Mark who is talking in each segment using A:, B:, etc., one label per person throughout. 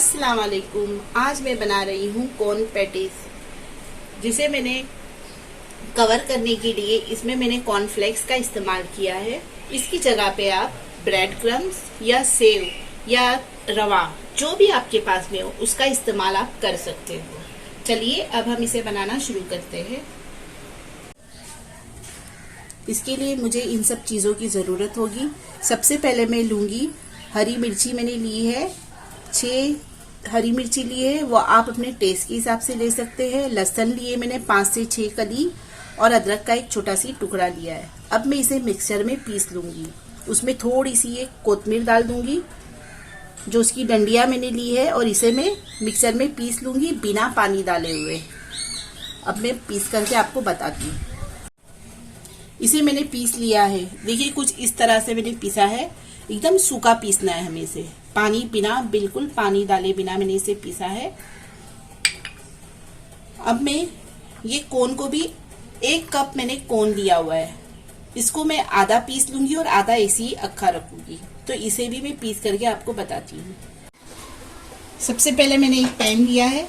A: अस्सलाम वालेकुम। आज मैं बना रही हूँ कॉर्न पैटीज, जिसे मैंने कवर करने के लिए इसमें मैंने कॉर्नफ्लेक्स का इस्तेमाल किया है। इसकी जगह पे आप ब्रेड क्रम्स या सेव या रवा, जो भी आपके पास में हो, उसका इस्तेमाल आप कर सकते हो। चलिए अब हम इसे बनाना शुरू करते हैं। इसके लिए मुझे इन सब चीज़ों की ज़रूरत होगी। सबसे पहले मैं लूँगी हरी मिर्ची। मैंने ली है 6 हरी मिर्ची लिए है, वो आप अपने टेस्ट के हिसाब से ले सकते हैं। लहसुन लिए मैंने 5 से 6 कली और अदरक का एक छोटा सी टुकड़ा लिया है। अब मैं इसे मिक्सचर में पीस लूँगी। उसमें थोड़ी सी एक कोतमीर डाल दूँगी, जो उसकी डंडियाँ मैंने ली है, और इसे मैं मिक्सर में पीस लूँगी बिना पानी डाले हुए। अब मैं पीस करके आपको बताती हूँ। इसे मैंने पीस लिया है। देखिए कुछ इस तरह से मैंने पीसा है। एकदम सूखा पीसना है हमें इसे, पानी बिना, बिल्कुल पानी डाले बिना मैंने इसे पीसा है। अब मैं ये कोन को भी 1 कप मैंने कोन लिया हुआ है, इसको मैं आधा पीस लूंगी और आधा ऐसे ही अक्खा रखूंगी। तो इसे भी मैं पीस करके आपको बताती हूँ। सबसे पहले मैंने एक पैन लिया है,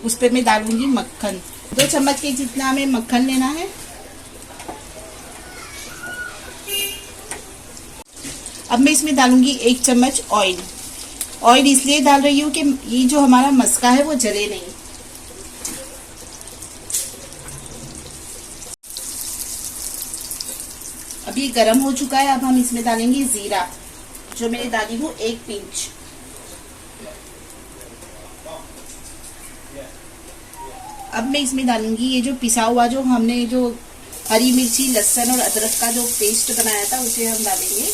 A: उस पर मैं डालूंगी मक्खन। 2 चम्मच के जितना हमें मक्खन लेना है। अब मैं इसमें डालूंगी 1 चम्मच ऑयल। ऑयल इसलिए डाल रही हूँ कि ये जो हमारा मस्का है वो जले नहीं। अब ये गर्म हो चुका है। अब हम इसमें डालेंगे जीरा, जो मैंने डाली हूँ 1 पिंच। अब मैं इसमें डालूंगी ये जो पिसा हुआ, जो हमने जो हरी मिर्ची, लहसुन और अदरक का जो पेस्ट बनाया था, उसे हम डालेंगे।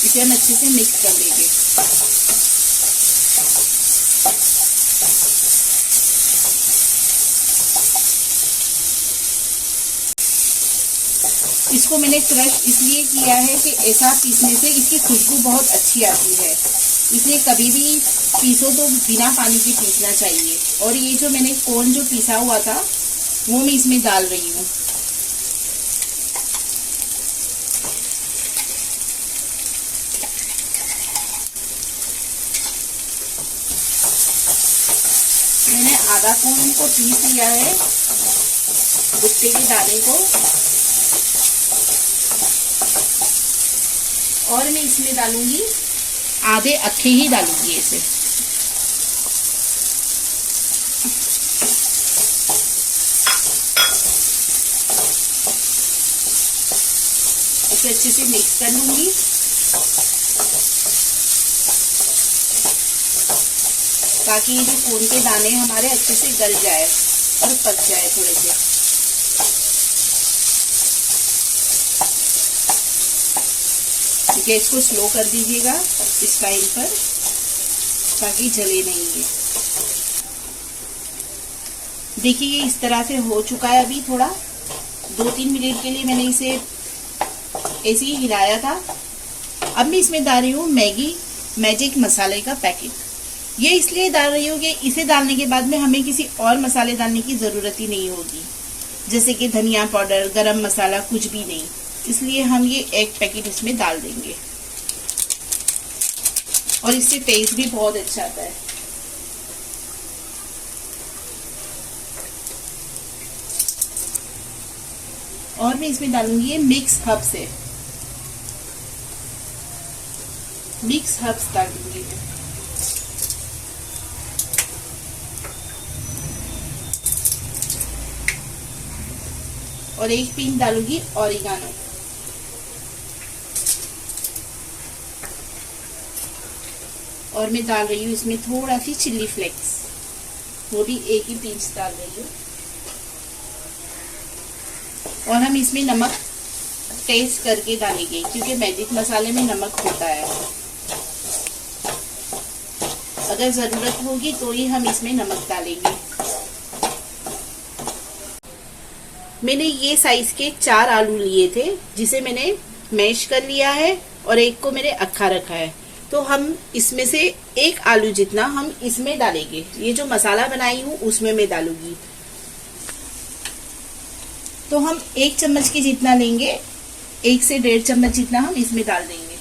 A: इसे हम अच्छे से मिक्स कर लेंगे। इसको मैंने क्रश इसलिए किया है कि ऐसा पीसने से इसकी खुशबू बहुत अच्छी आती है। इसलिए कभी भी पीसो तो बिना पानी के पीसना चाहिए। और ये जो मैंने कॉर्न जो पीसा हुआ था, वो मैं इसमें डाल रही हूँ। मैंने आधा कॉर्न को पीस लिया है, भुट्टे के दाने को, और मैं इसमें डालूंगी आधे अक्खे ही डालूंगी इसे। इसे अच्छे से मिक्स कर लूंगी। ताकि ये जो कॉर्न के दाने हमारे अच्छे से गल जाए और पक जाए थोड़े से। गैस को स्लो कर दीजिएगा इस टाइम पर, ताकि जले नहीं है। देखिए ये इस तरह से हो चुका है। अभी थोड़ा 2-3 मिनट के लिए मैंने इसे ऐसे ही हिलाया था। अब मैं इसमें डाल रही हूँ मैगी मैजिक मसाले का पैकेट। ये इसलिए डाल रही हूँ कि इसे डालने के बाद में हमें किसी और मसाले डालने की ज़रूरत ही नहीं होगी, जैसे कि धनिया पाउडर, गरम मसाला, कुछ भी नहीं। इसलिए हम ये 1 पैकेट इसमें डाल देंगे, और इससे टेस्ट भी बहुत अच्छा आता है। और मैं इसमें डालूंगी ये मिक्स हर्ब्स है, मिक्स हर्ब्स डाल दूंगी। और 1 पिंच डालूंगी ऑरिगानो। और मैं डाल रही हूँ इसमें थोड़ा सी चिल्ली फ्लेक्स, वो भी 1 ही पिंच डाल रही हूँ। और हम इसमें नमक टेस्ट करके डालेंगे, क्योंकि मैजिक मसाले में नमक होता है। अगर ज़रूरत होगी तो ही हम इसमें नमक डालेंगे। मैंने ये साइज के 4 आलू लिए थे, जिसे मैंने मैश कर लिया है, और 1 को मैंने अक्खा रखा है। तो हम इसमें से 1 आलू जितना हम इसमें डालेंगे। ये जो मसाला बनाई हूँ उसमें मैं डालूंगी। तो हम 1 चम्मच के जितना लेंगे, 1 से 1.5 चम्मच जितना हम इसमें डाल देंगे।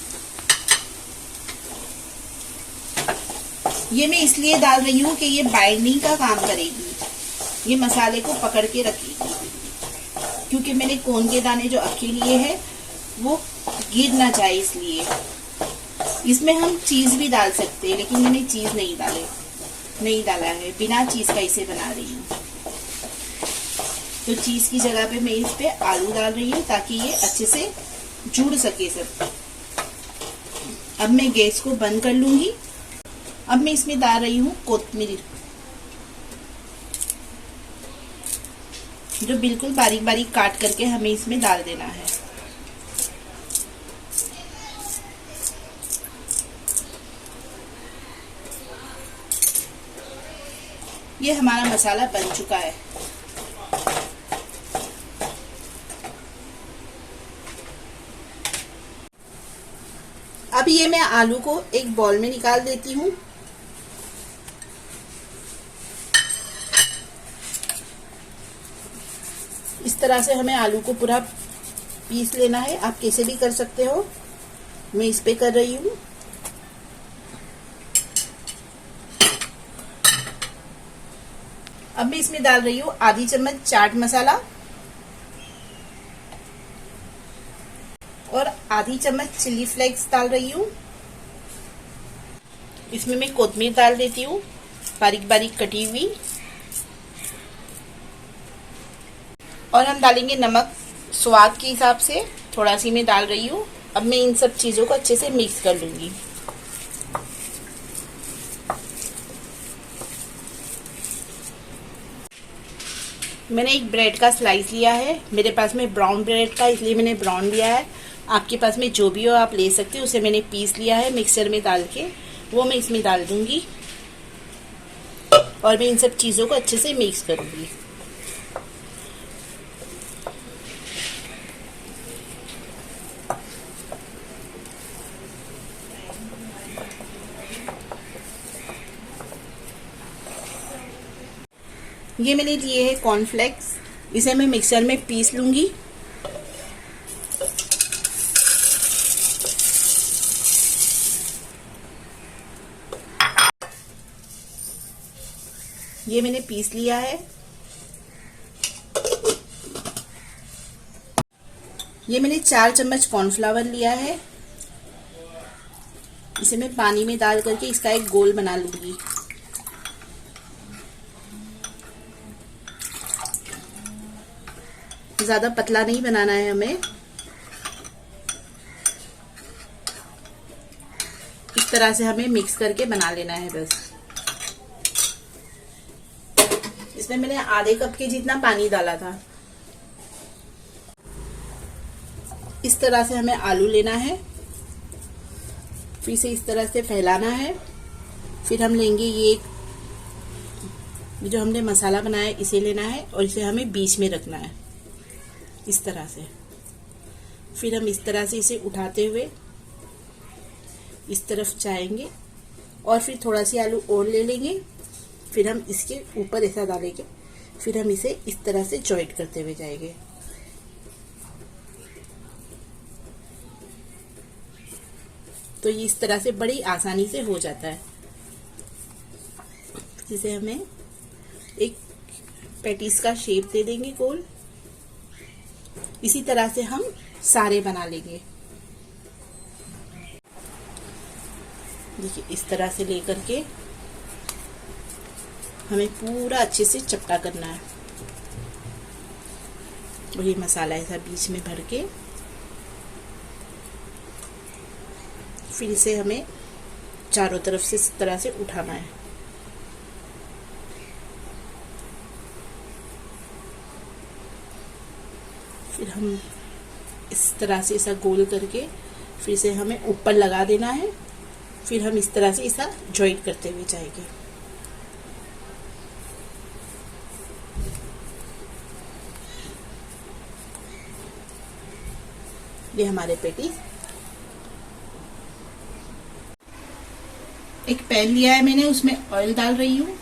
A: ये मैं इसलिए डाल रही हूँ कि ये बाइंडिंग का काम करेगी, ये मसाले को पकड़ के रखेगी, क्योंकि मैंने कोन के दाने जो अक्के लिए हैं वो गिर ना जाए इसलिए। इसमें हम चीज भी डाल सकते हैं, लेकिन मैंने चीज नहीं डाला है, बिना चीज का इसे बना रही हूँ। तो चीज की जगह पे मैं इस पे आलू डाल रही हूँ ताकि ये अच्छे से जुड़ सके सब। अब मैं गैस को बंद कर लूंगी। अब मैं इसमें डाल रही हूँ कोतमीर, जो बिल्कुल बारीक बारीक काट करके हमें इसमें डाल देना है। ये हमारा मसाला बन चुका है। अब ये मैं आलू को एक बाउल में निकाल देती हूँ। इस तरह से हमें आलू को पूरा पीस लेना है। आप कैसे भी कर सकते हो, मैं इस पे कर रही हूँ। अब मैं इसमें डाल रही हूँ आधी चम्मच चाट मसाला और आधी चम्मच चिली फ्लेक्स डाल रही हूँ। इसमें मैं कोतमीर डाल देती हूँ, बारीक बारीक कटी हुई। और हम डालेंगे नमक स्वाद के हिसाब से, थोड़ा सी मैं डाल रही हूँ। अब मैं इन सब चीजों को अच्छे से मिक्स कर लूंगी। मैंने एक ब्रेड का स्लाइस लिया है, मेरे पास में ब्राउन ब्रेड का, इसलिए मैंने ब्राउन लिया है। आपके पास में जो भी हो आप ले सकते हो। उसे मैंने पीस लिया है मिक्सर में डाल के, वो मैं इसमें डाल दूंगी और मैं इन सब चीज़ों को अच्छे से मिक्स करूंगी। ये मैंने लिए है कॉर्नफ्लेक्स, इसे मैं मिक्सर में पीस लूंगी। ये मैंने पीस लिया है। ये मैंने 4 चम्मच कॉर्नफ्लावर लिया है, इसे मैं पानी में डाल करके इसका एक गोल बना लूंगी। ज्यादा पतला नहीं बनाना है हमें, इस तरह से हमें मिक्स करके बना लेना है बस। इसमें मैंने आधे कप के जितना पानी डाला था। इस तरह से हमें आलू लेना है, फिर से इस तरह से फैलाना है। फिर हम लेंगे ये जो हमने मसाला बनाया है इसे लेना है और इसे हमें बीच में रखना है इस तरह से। फिर हम इस तरह से इसे उठाते हुए इस तरफ जाएंगे और फिर थोड़ा सी आलू और ले लेंगे। फिर हम इसके ऊपर ऐसा डालेंगे, फिर हम इसे इस तरह से जॉइंट करते हुए जाएंगे। तो ये इस तरह से बड़ी आसानी से हो जाता है। जिसे हमें एक पैटीज का शेप दे देंगे गोल। इसी तरह से हम सारे बना लेंगे। देखिए इस तरह से लेकर के हमें पूरा अच्छे से चपटा करना है और ये मसाला ऐसा बीच में भर के फिर इसे हमें चारों तरफ से इस तरह से उठाना है। फिर हम इस तरह से ऐसा गोल करके फिर से हमें ऊपर लगा देना है। फिर हम इस तरह से ऐसा जॉइंट करते हुए जाएंगे। ये हमारे पैटीज। एक पैन लिया है मैंने, उसमें ऑयल डाल रही हूँ।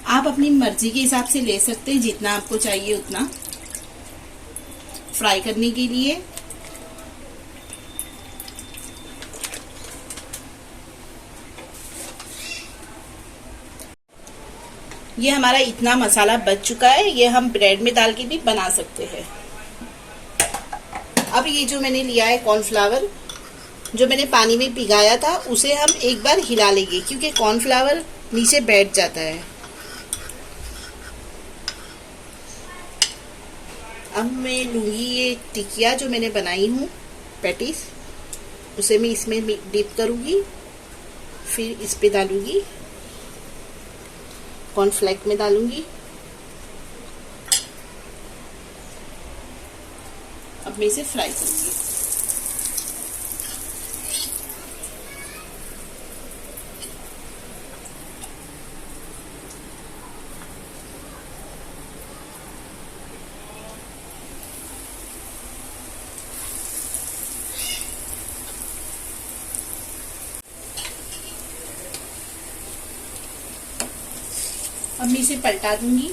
A: आप आप अपनी मर्जी के हिसाब से ले सकते हैं, जितना आपको चाहिए उतना फ्राई करने के लिए। ये हमारा इतना मसाला बच चुका है, ये हम ब्रेड में डाल के भी बना सकते हैं। अब ये जो मैंने लिया है कॉर्नफ्लावर, जो मैंने पानी में भिगाया था, उसे हम एक बार हिला लेंगे क्योंकि कॉर्नफ्लावर नीचे बैठ जाता है। अब मैं लूँगी ये टिकिया जो मैंने बनाई हूँ पैटीज, उसे मैं इसमें डिप करूँगी, फिर इस पे डालूँगी, कॉर्नफ्लेक्स में डालूँगी। अब मैं इसे फ्राई करूँगी। अब मैं इसे पलटा दूंगी।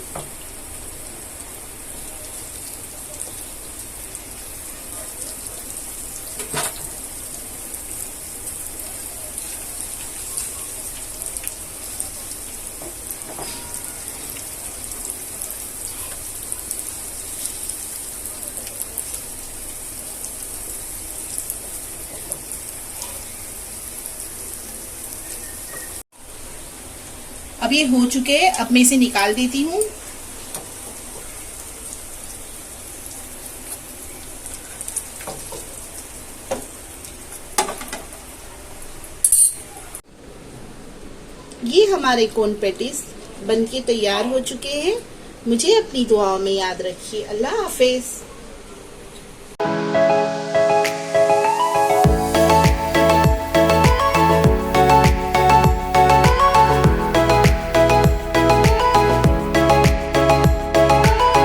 A: अब ये हो चुके हैं, अब मैं इसे निकाल देती हूँ। ये हमारे कॉर्न पैटीज बनके तैयार हो चुके हैं। मुझे अपनी दुआओं में याद रखिए। अल्लाह हाफिज।